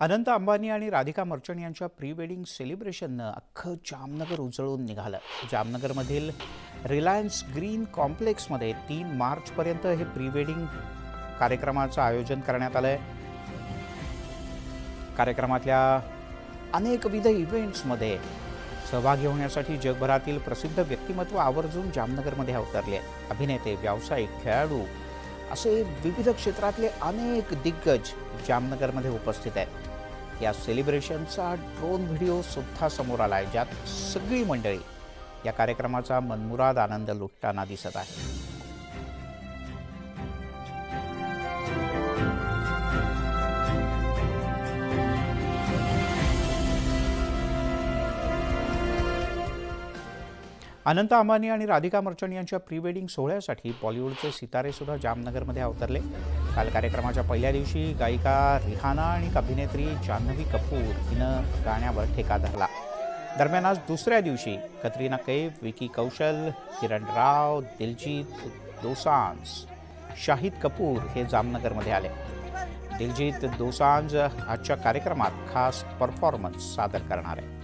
अनंत अंबानी आणि राधिका मर्चंट यांच्या pre wedding सेलिब्रेशननं अख्खं जामनगर उजळून निघालं। जामनगरमधील रिलायन्स ग्रीन कॉम्प्लेक्समध्ये 3 मार्चपर्यंत हे प्री वेडिंग कार्यक्रमाचं आयोजन करण्यात आलंय। कार्यक्रमातल्या अनेकविध इव्हेंट्समध्ये सहभागी होण्यासाठी जगभरातील प्रसिद्ध व्यक्तिमत्व आवर्जून जामनगरमध्ये अवतरले आहेत। अभिनेते, व्यावसायिक, खेळाडू असे विविध क्षेत्रातले अनेक दिग्गज जामनगरमध्ये उपस्थित आहेत। या सेलिब्रेशनचा ड्रोन व्हिडिओ सुद्धा समोर आलाय, ज्यात सगळी मंडळी या कार्यक्रमाचा मनमुराद आनंद लुटताना दिसत आहे। अनंत अंबानी आणि राधिका मर्चंट यांच्या प्री वेडिंग सोहळ्यासाठी बॉलिवूडचे सितारे सुद्धा जामनगरमध्ये अवतरले। काल कार्यक्रमाच्या पहिल्या दिवशी गायिका रिहाना आणि अभिनेत्री जान्हवी कपूर हिनं गाण्यावर ठेका धरला। दरम्यान आज दुसऱ्या दिवशी कतरीना कैफ, विकी कौशल, किरण राव, दिलजीत दोसांझ, शाहिद कपूर हे जामनगरमध्ये आले। दिलजीत दोसांझ आजच्या कार्यक्रमात खास परफॉर्मन्स सादर करणार आहे।